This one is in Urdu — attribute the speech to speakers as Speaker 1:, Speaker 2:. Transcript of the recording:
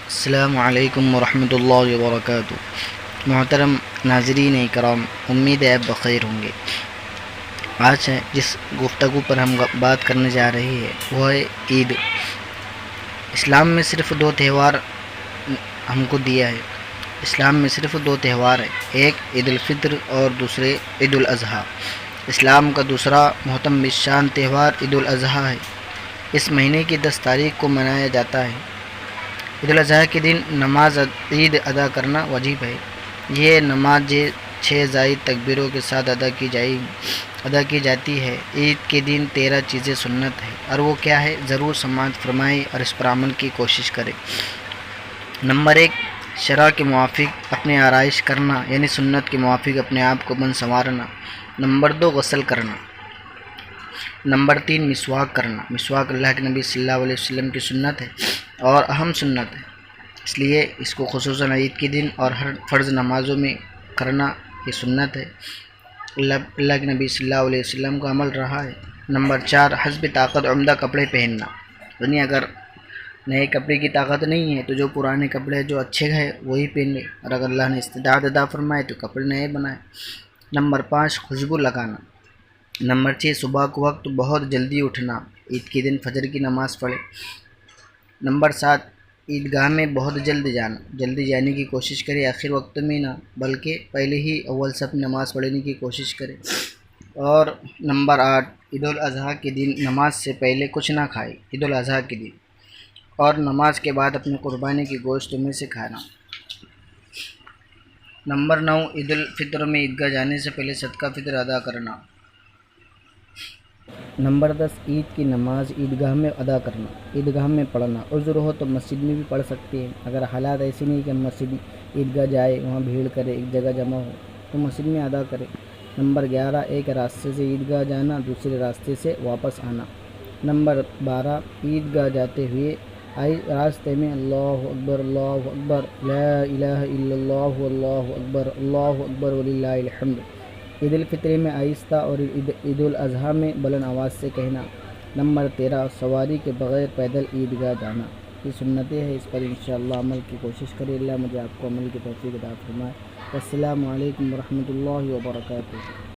Speaker 1: السلام علیکم ورحمۃ اللہ وبرکاتہ۔ محترم ناظرین کرام، امید ہے آپ بخیر ہوں گے۔ آج جس گفتگو پر ہم بات کرنے جا رہے ہیں وہ ہے عید۔ اسلام میں صرف دو تہوار ہم کو دیا ہے۔ اسلام میں صرف دو تہوار ہیں، ایک عید الفطر اور دوسرے عید الاضحیٰ۔ اسلام کا دوسرا محترم شان تہوار عید الاضحیٰ ہے۔ اس مہینے کی 10 تاریخ کو منایا جاتا ہے۔ عید الاضحیٰ کے دن نماز عید ادا کرنا واجب ہے۔ یہ نماز 6 زائد تکبیروں کے ساتھ ادا کی جاتی ہے۔ عید کے دن 13 چیزیں سنت ہے، اور وہ کیا ہے ضرور سماعت فرمائیں اور اس پر عمل کی کوشش کریں۔ نمبر 1، شرع کے موافق اپنے آرائش کرنا، یعنی سنت کے موافق اپنے آپ کو بن سنوارنا۔ نمبر 2، غسل کرنا۔ نمبر 3، مسواک کرنا۔ مسواک اللہ کے نبی صلی اللہ علیہ وسلم کی سنت ہے اور اہم سنت ہے، اس لیے اس کو خصوصاً عید کے دن اور ہر فرض نمازوں میں کرنا یہ سنت ہے۔ اللہ کے نبی صلی اللہ علیہ وسلم کا عمل رہا ہے۔ نمبر 4، حسب طاقت عمدہ کپڑے پہننا، یعنی اگر نئے کپڑے کی طاقت نہیں ہے تو جو پرانے کپڑے جو اچھے ہیں وہی پہن لے، اور اگر اللہ نے استطاعت عطا فرمائے تو کپڑے نئے بنائے۔ نمبر 5، خوشبو لگانا۔ نمبر 6، صبح کو وقت بہت جلدی اٹھنا، عید کے دن فجر کی نماز پڑھے۔ نمبر 7، عیدگاہ میں بہت جلدی جانے کی کوشش کرے، آخر وقت میں نہ بلکہ پہلے ہی اول صف نماز پڑھنے کی کوشش کرے۔ اور نمبر 8، عید الاضحیٰ کے دن نماز سے پہلے کچھ نہ کھائے، عید الاضحیٰ کے دن، اور نماز کے بعد اپنے قربانی کے گوشت میں سے کھانا۔ نمبر 9، عید الفطر میں عیدگاہ جانے سے پہلے صدقہ فطر ادا کرنا۔ نمبر 10، عید کی نماز عیدگاہ میں ادا کرنا، عیدگاہ میں پڑھنا۔ عذر ہو تو مسجد میں بھی پڑھ سکتے ہیں، اگر حالات ایسے نہیں کہ ہم مسجد عیدگاہ جائے، وہاں بھیڑ کرے، ایک جگہ جمع ہو تو مسجد میں ادا کرے۔ نمبر 11، ایک راستے سے عیدگاہ جانا، دوسرے راستے سے واپس آنا۔ نمبر 12، عیدگاہ جاتے ہوئے راستے میں اللہ اکبر لا الہ الا اللہ اللہ اکبر وللہ الحمد۔ عید الفطر میں آہستہ اور عید الاضحیٰ میں بلند آواز سے کہنا۔ نمبر 13، سواری کے بغیر پیدل عیدگاہ جانا۔ یہ سنتیں ہیں، اس پر انشاءاللہ عمل کی کوشش کریں۔ اللہ مجھے آپ کو عمل کی توفیق عطا فرمائے۔ السلام علیکم ورحمۃ اللہ وبرکاتہ۔